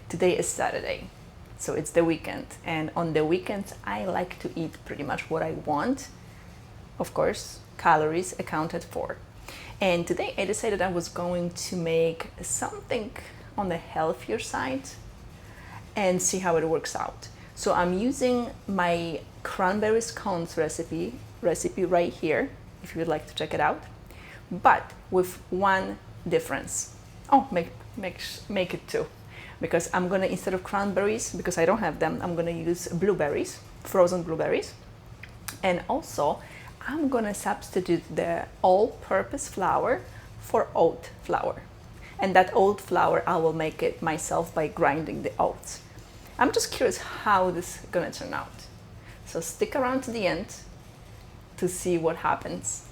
Today is Saturday, so it's the weekend, and on the weekends I like to eat pretty much what I want. Of course, calories accounted for. And today I decided I was going to make something on the healthier side and see how it works out. So I'm using my cranberry scones recipe right here, if you would like to check it out, but with one difference. Oh, make it two, because I'm gonna, instead of cranberries, because I don't have them, I'm gonna use blueberries, frozen blueberries, and also I'm gonna substitute the all-purpose flour for oat flour. And that oat flour, I will make it myself by grinding the oats. I'm just curious how this is gonna turn out. So stick around to the end to see what happens.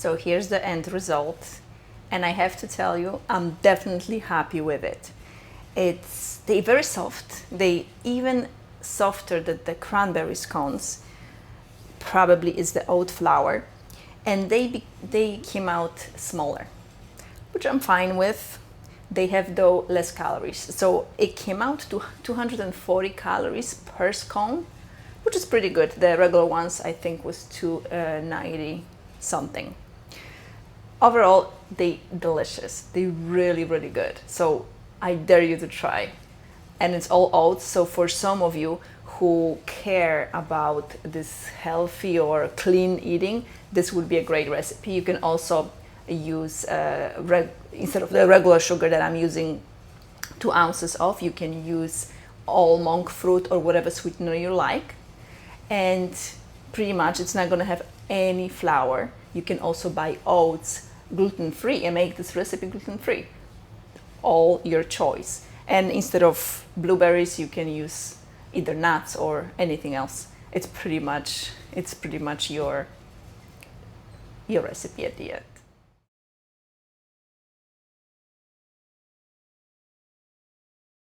So here's the end result, and I have to tell you, I'm definitely happy with it. They're very soft. They even softer than the cranberry scones. Probably is the oat flour, and they came out smaller, which I'm fine with. They have though less calories, so it came out to 240 calories per scone, which is pretty good. The regular ones I think was 290 something. Overall, they delicious. They really good. So I dare you to try. And it's all oats, so for some of you who care about this healthy or clean eating, this would be a great recipe. You can also use instead of the regular sugar that I'm using 2 ounces of, you can use all monk fruit or whatever sweetener you like, and pretty much it's not going to have any flour. You can also buy oats gluten-free and make this recipe gluten-free, all your choice. And instead of blueberries, you can use either nuts or anything else. It's pretty much your recipe at the end.